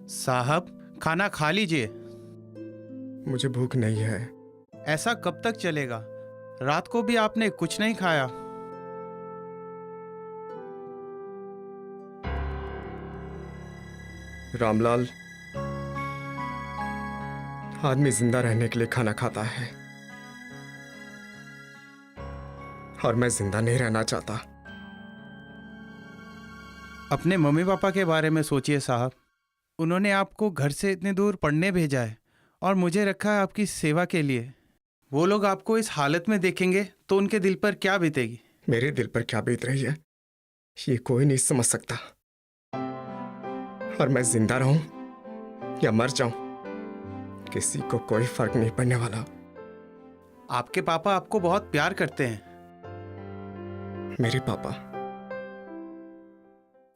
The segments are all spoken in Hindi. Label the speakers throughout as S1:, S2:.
S1: साहब, खाना खा लीजिए।
S2: मुझे भूख नहीं है।
S1: ऐसा कब तक चलेगा? रात को भी आपने कुछ नहीं खाया।
S2: रामलाल, आदमी जिंदा रहने के लिए खाना खाता है, और मैं जिंदा नहीं रहना चाहता।
S1: अपने मम्मी पापा के बारे में सोचिए साहब। उन्होंने आपको घर से इतने दूर पढ़ने भेजा है और मुझे रखा है आपकी सेवा के लिए। वो लोग आपको इस हालत में देखेंगे तो उनके दिल पर क्या बीतेगी?
S2: मेरे दिल पर क्या बीत रही है ये कोई नहीं समझ सकता। और मैं जिंदा रहूं या मर जाऊं, किसी को कोई फर्क नहीं पड़ने वाला।
S1: आपके पापा आपको बहुत प्यार करते हैं।
S2: मेरे पापा?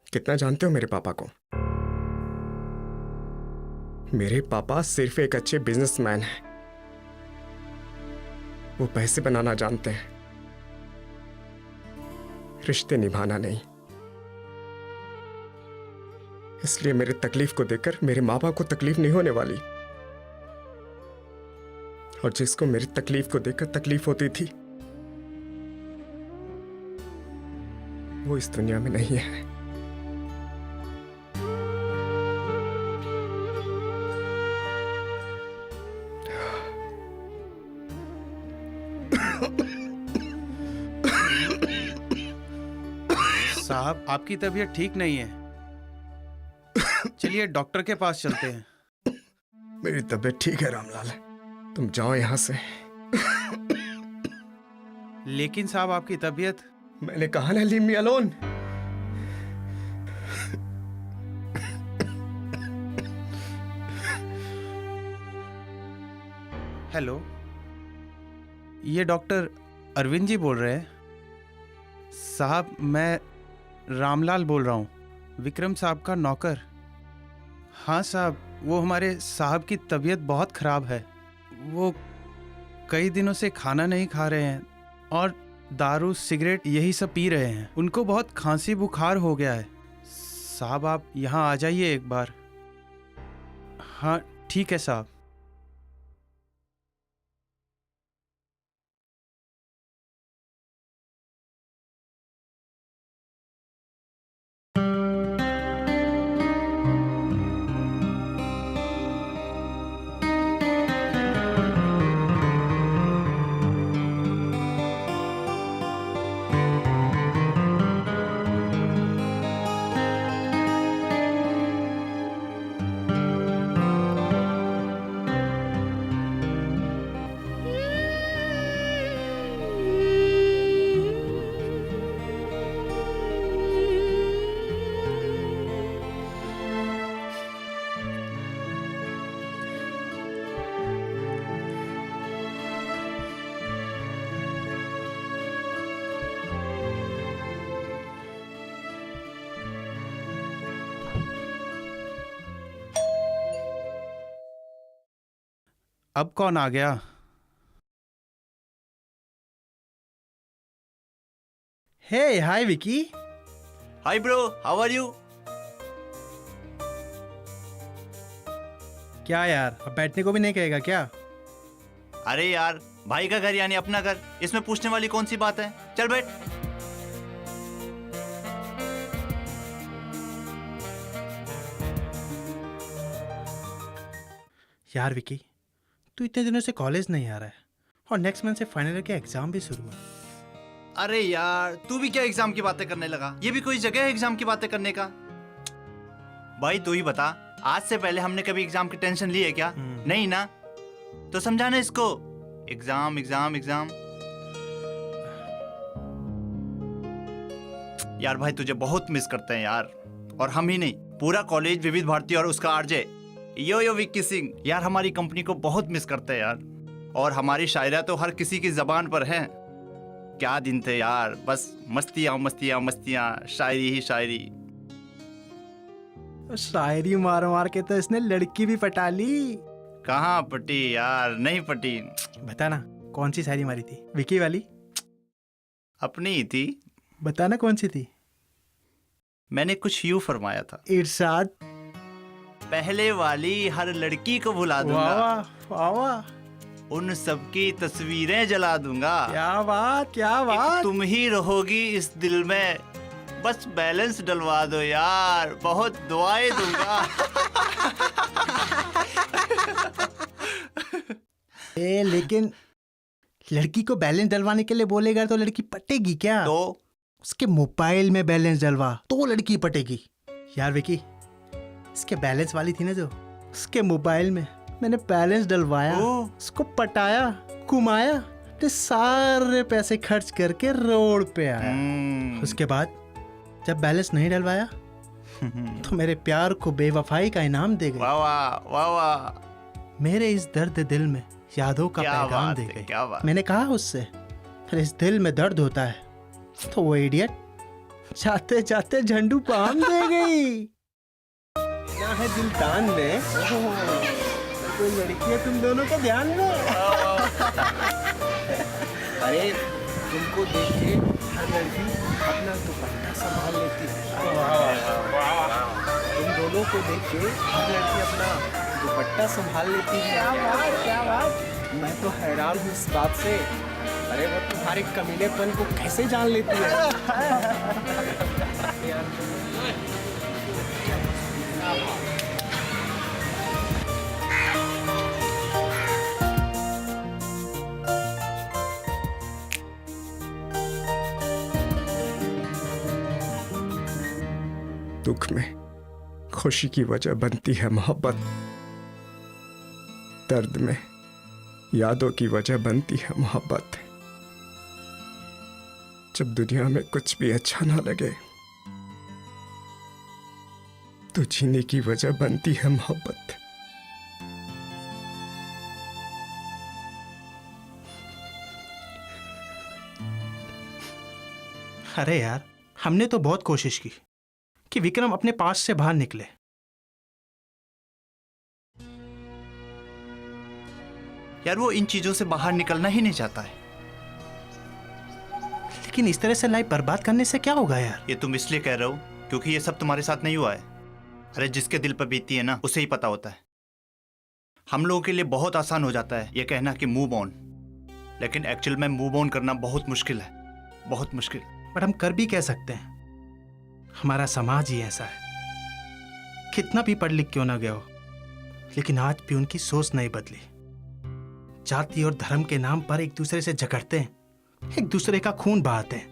S2: कितना जानते हो मेरे पापा को? मेरे पापा सिर्फ एक अच्छे बिजनेसमैन हैं। वो पैसे बनाना जानते हैं, रिश्ते निभाना नहीं। इसलिए मेरे तकलीफ को देखकर मेरे माँ बाप को तकलीफ नहीं होने वाली। और जिसको मेरी तकलीफ को देखकर तकलीफ होती थी वो इस दुनिया में नहीं है।
S1: साहब, आपकी तबीयत ठीक नहीं है। चलिए डॉक्टर के पास चलते हैं।
S2: मेरी तबीयत ठीक है रामलाल, तुम जाओ यहां से।
S1: लेकिन साहब, आपकी तबीयत।
S2: मैंने कहा ना, लीव मी अलोन।
S1: हेलो, ये डॉक्टर अरविंद जी बोल रहे हैं? साहब, मैं रामलाल बोल रहा हूँ, विक्रम साहब का नौकर। हाँ साहब, वो हमारे साहब की तबीयत बहुत ख़राब है। वो कई दिनों से खाना नहीं खा रहे हैं और दारू सिगरेट यही सब पी रहे हैं। उनको बहुत खांसी बुखार हो गया है। साहब, आप यहाँ आ जाइए एक बार। हाँ ठीक है साहब। अब कौन आ गया?
S3: Hey hi Vicky.
S4: Hi bro, how are you?
S3: क्या यार, अब बैठने को भी नहीं कहेगा क्या?
S4: अरे यार, भाई का घर यानी अपना घर, इसमें पूछने वाली कौन सी बात है? चल बैठ।
S3: यार विकी, तू इतने दिनों से कॉलेज नहीं आ रहा है और नेक्स्ट मंथ से फाइनल ईयर के एग्जाम भी शुरू है।
S4: अरे यार, तू भी क्या एग्जाम की बातें करने लगा? ये भी कोई जगह है एग्जाम की बातें करने का? भाई तू ही बता, आज से पहले हमने कभी एग्जाम की टेंशन ली है क्या? नहीं ना? तो समझाना इसको, एग्जाम एग्जाम एग्जाम। यार भाई तुझे बहुत मिस करते हैं यार, और हम ही नहीं, पूरा कॉलेज, विविध भारती और उसका आरजे यो विक्की सिंह यार हमारी कंपनी को बहुत मिस करते हैं यार। और हमारी शायरा तो हर किसी की जबान पर है। क्या दिन थे यार, बस मस्तियां मस्तियां मस्तियां, शायरी ही शायरी।
S3: शायरी मार मार के तो इसने लड़की भी पटा ली।
S4: कहाँ पटी यार, नहीं पटी।
S3: बता ना, कौन सी शायरी मारी थी? विकी वाली?
S4: अपनी ही थी।
S3: बता ना कौन सी थी।
S4: मैंने कुछ यूं फरमाया था,
S3: इरशाद।
S4: पहले वाली हर लड़की को भुला दूंगा,
S3: वाह वाह वाह,
S4: उन सबकी तस्वीरें जला दूंगा,
S3: क्या बात क्या
S4: एक
S3: बात।
S4: तुम ही रहोगी इस दिल में, बस बैलेंस डलवा दो यार, बहुत दुआएं दूंगा।
S3: लेकिन लड़की को बैलेंस डलवाने के लिए बोलेगा तो लड़की पटेगी क्या?
S4: तो
S3: उसके मोबाइल में बैलेंस डलवा तो लड़की पटेगी। यार विकी, इसके बैलेंस वाली थी ना जो, उसके मोबाइल में मैंने बैलेंस डलवाया, उसको पटाया, घुमाया, तो सारे पैसे खर्च करके रोड पे आया। उसके बाद जब बैलेंस नहीं डलवाया तो मेरे प्यार को बेवफाई का इनाम दे गई।
S4: वाह वाह वाह वाह,
S3: मेरे इस दर्द दिल में यादों का
S4: क्या
S3: पैगाम
S4: बात
S3: दे
S4: है,
S3: गई।
S4: क्या बात।
S3: मैंने कहा उससे, फिर इस दिल में दर्द होता है, तो वो इडियट जाते जाते झंडू पाम दे गई। ना है दिलतान में कोई लड़की है तुम दोनों के ध्यान में।
S2: अरे तुमको देख के हर लड़की अपना दुपट्टा संभाल लेती है। तुम दोनों को देख के हर लड़की अपना दुपट्टा संभाल लेती है।
S3: क्या बात क्या बात।
S2: मैं तो हैरान हूँ इस बात से। अरे वो तुम्हारे कमीनेपन को कैसे जान लेती है? दुख में खुशी की वजह बनती है मोहब्बत, दर्द में यादों की वजह बनती है मोहब्बत। जब दुनिया में कुछ भी अच्छा ना लगे तो जीने की वजह बनती है मोहब्बत।
S3: अरे यार, हमने तो बहुत कोशिश की कि विक्रम अपने पास से बाहर निकले,
S4: यार वो इन चीजों से बाहर निकलना ही नहीं चाहता है।
S3: लेकिन इस तरह से लाइफ बर्बाद करने से क्या होगा यार?
S4: ये तुम इसलिए कह रहे हो क्योंकि ये सब तुम्हारे साथ नहीं हुआ है। अरे जिसके दिल पर बीतती है ना, उसे ही पता होता है। हम लोगों के लिए बहुत आसान हो जाता है ये कहना कि मूव ऑन, लेकिन एक्चुअल में मूव ऑन करना बहुत मुश्किल है, बहुत मुश्किल।
S3: बट हम कर भी कह सकते हैं, हमारा समाज ही ऐसा है। कितना भी पढ़ लिख क्यों ना गया हो, लेकिन आज भी उनकी सोच नहीं बदली। जाति और धर्म के नाम पर एक दूसरे से झगड़ते हैं, एक दूसरे का खून बहाते हैं।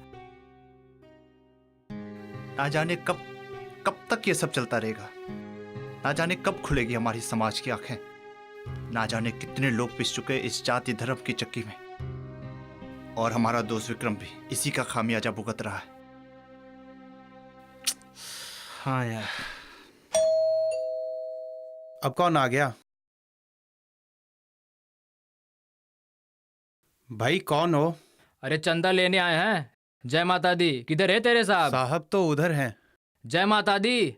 S4: ना जाने कब तक ये सब चलता रहेगा, ना जाने कब खुलेगी हमारी समाज की आंखें। ना जाने कितने लोग पिस चुके इस जाति धर्म की चक्की में, और हमारा दोस्त विक्रम भी इसी का खामियाजा भुगत रहा है।
S3: हाँ यार।
S1: अब कौन आ गया? भाई कौन हो?
S5: अरे चंदा लेने आए हैं। जय माता दी। किधर है तेरे साहब?
S1: साहब तो उधर हैं।
S5: जय माता दी।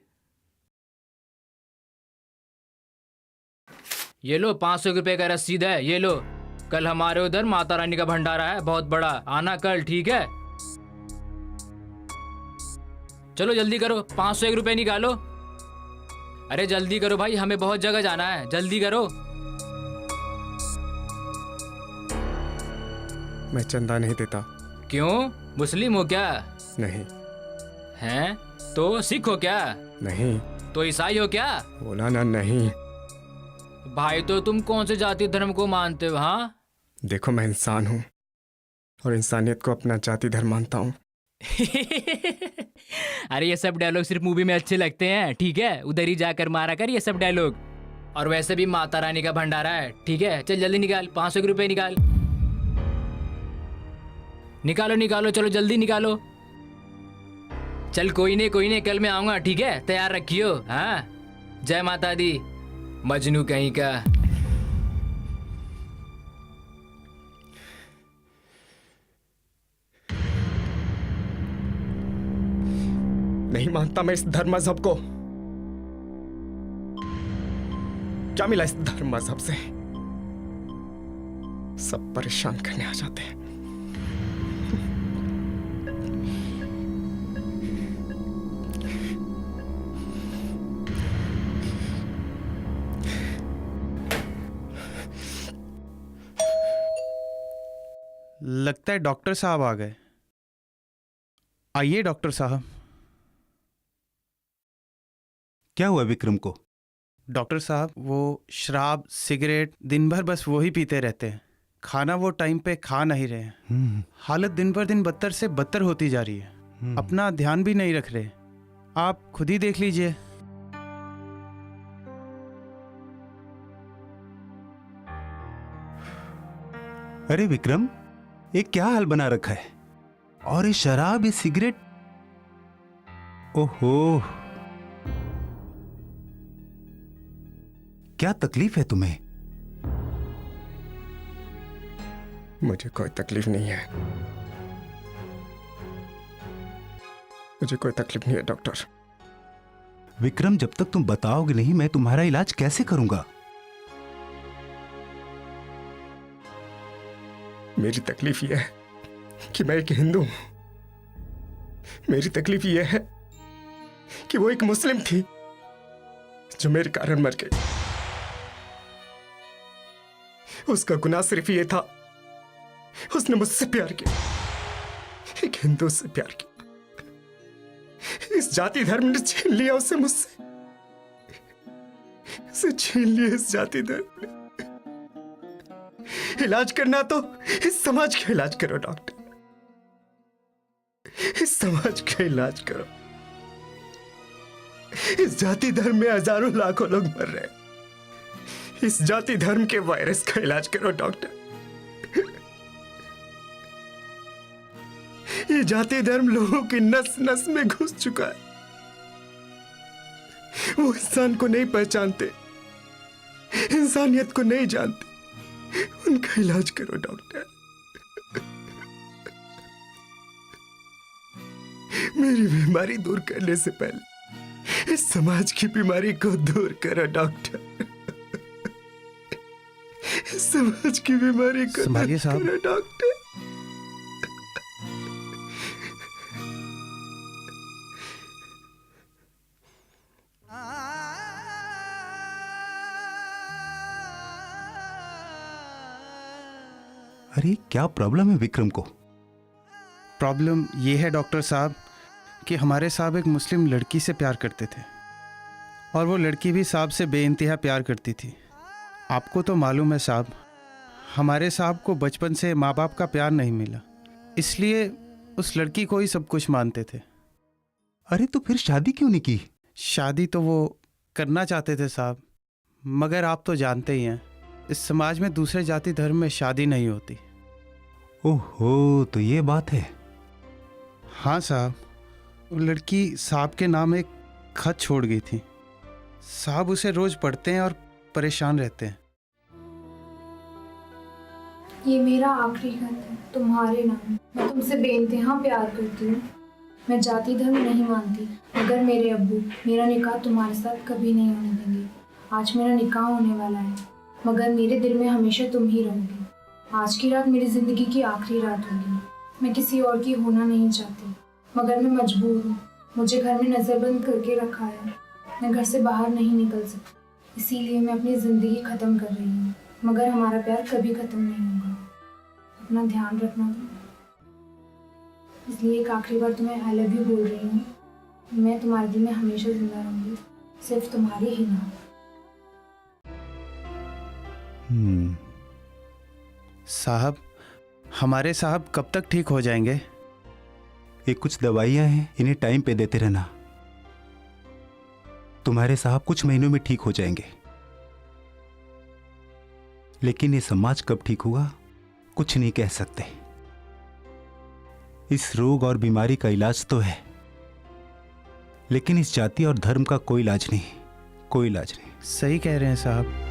S5: ये लो 500 रुपए का रसीद है, ये लो। कल हमारे उधर माता रानी का भंडारा है बहुत बड़ा, आना कल, ठीक है? चलो जल्दी करो, 501 रुपए निकालो। अरे जल्दी करो भाई, हमें बहुत जगह जाना है, जल्दी करो।
S2: मैं चंदा नहीं देता।
S5: क्यों, मुस्लिम हो क्या?
S2: नहीं।
S5: हैं? तो सिख हो क्या?
S2: नहीं।
S5: तो ईसाई हो क्या?
S2: बोला ना नहीं।
S5: भाई तो तुम कौन से जाति धर्म को मानते हो? हाँ
S2: देखो मैं इंसान हूँ और इंसानियत को अपना जाति धर्म मानता हूँ।
S5: अरे ये सब डायलॉग सिर्फ मूवी में अच्छे लगते हैं, ठीक है? उधर ही जाकर मारा कर ये सब डायलॉग। और वैसे भी माता रानी का भंडारा है, ठीक है? चल जल्दी निकाल, 500 रुपए निकाल। निकालो निकालो, चलो जल्दी निकालो। चल कोई नहीं, कल मैं आऊंगा, ठीक है? तैयार रखियो। हाँ, जय माता दी। मजनू कहीं का।
S2: नहीं मानता मैं इस धर्म मजहब को। क्या मिला इस धर्म मजहब से? सब परेशान करने आ जाते हैं।
S1: लगता है डॉक्टर साहब आ गए। आइए डॉक्टर साहब।
S6: क्या हुआ विक्रम को?
S1: डॉक्टर साहब वो शराब सिगरेट दिन भर बस वो ही पीते रहते हैं। खाना वो टाइम पे खा नहीं रहे हैं। हालत दिन पर दिन बदतर से बदतर होती जा रही है। अपना ध्यान भी नहीं रख रहे। आप खुद ही देख लीजिए।
S6: अरे विक्रम, ये क्या हाल बना रखा है? और ये शराब, ये सिगरेट, ओहो, क्या तकलीफ है तुम्हें?
S2: मुझे कोई तकलीफ नहीं है। मुझे कोई तकलीफ नहीं है डॉक्टर।
S6: विक्रम, जब तक तुम बताओगे नहीं मैं तुम्हारा इलाज कैसे करूंगा?
S2: मेरी तकलीफ यह है कि मैं एक हिंदू हूं। मेरी तकलीफ यह है कि वो एक मुस्लिम थी जो मेरे कारण मर गई। उसका गुनाह सिर्फ ये था, उसने मुझसे प्यार किया, एक हिंदू से प्यार किया। इस जाति धर्म ने छीन लिया उसे मुझसे। उसे छीन लिया इस जाति धर्म ने। इलाज करना तो इस समाज का इलाज करो डॉक्टर। इस समाज का इलाज करो। इस जाति धर्म में हजारों लाखों लोग मर रहे हैं। इस जाति धर्म के वायरस का इलाज करो डॉक्टर। ये जाति धर्म लोगों की नस नस में घुस चुका है। वो इंसान को नहीं पहचानते, इंसानियत को नहीं जानते। उनका इलाज करो डॉक्टर। मेरी बीमारी दूर करने से पहले इस समाज की बीमारी को दूर करो डॉक्टर। इस समाज की बीमारी को
S1: संभालिए
S2: दूर
S1: साहब।
S2: करो डॉक्टर।
S6: अरे क्या प्रॉब्लम है विक्रम को?
S1: प्रॉब्लम ये है डॉक्टर साहब कि हमारे साहब एक मुस्लिम लड़की से प्यार करते थे और वो लड़की भी साहब से बेइंतहा प्यार करती थी। आपको तो मालूम है साहब, हमारे साहब को बचपन से माँ बाप का प्यार नहीं मिला, इसलिए उस लड़की को ही सब कुछ मानते थे।
S6: अरे तो फिर शादी क्यों नहीं की?
S1: शादी तो वो करना चाहते थे साहब, मगर आप तो जानते ही हैं इस समाज में दूसरे जाति धर्म में शादी नहीं होती।
S6: ओहो, तो ये बात है।
S1: हाँ साहब, वो लड़की साहब के नाम एक खत छोड़ गई थी। साहब उसे रोज पढ़ते हैं और परेशान रहते हैं।
S7: ये मेरा आखिरी खत है तुम्हारे नाम। मैं तुमसे बेइंतहा प्यार करती हूँ। मैं जाति धर्म नहीं मानती, मगर मेरे अब्बू मेरा निकाह तुम्हारे साथ कभी नहीं होने देंगे। आज मेरा निकाह होने वाला है मगर मेरे दिल में हमेशा तुम ही रहोगी। आज की रात मेरी ज़िंदगी की आखिरी रात होगी। मैं किसी और की होना नहीं चाहती, मगर मैं मजबूर हूँ। मुझे घर में नज़रबंद करके रखा है। मैं घर से बाहर नहीं निकल सकती, इसीलिए मैं अपनी ज़िंदगी ख़त्म कर रही हूँ। मगर हमारा प्यार कभी ख़त्म नहीं होगा। अपना ध्यान रखना तुम। इसलिए एक आखिरी बार तुम्हें आई लव यू बोल रही हूँ। मैं तुम्हारे दिल में हमेशा जिंदा रहूँगी, सिर्फ तुम्हारी ही नाम।
S1: साहब, हमारे साहब कब तक ठीक हो जाएंगे?
S6: ये कुछ दवाइयां हैं, इन्हें टाइम पे देते रहना। तुम्हारे साहब कुछ महीनों में ठीक हो जाएंगे, लेकिन ये समाज कब ठीक होगा कुछ नहीं कह सकते। इस रोग और बीमारी का इलाज तो है, लेकिन इस जाति और धर्म का कोई इलाज नहीं, कोई इलाज नहीं।
S1: सही कह रहे हैं साहब।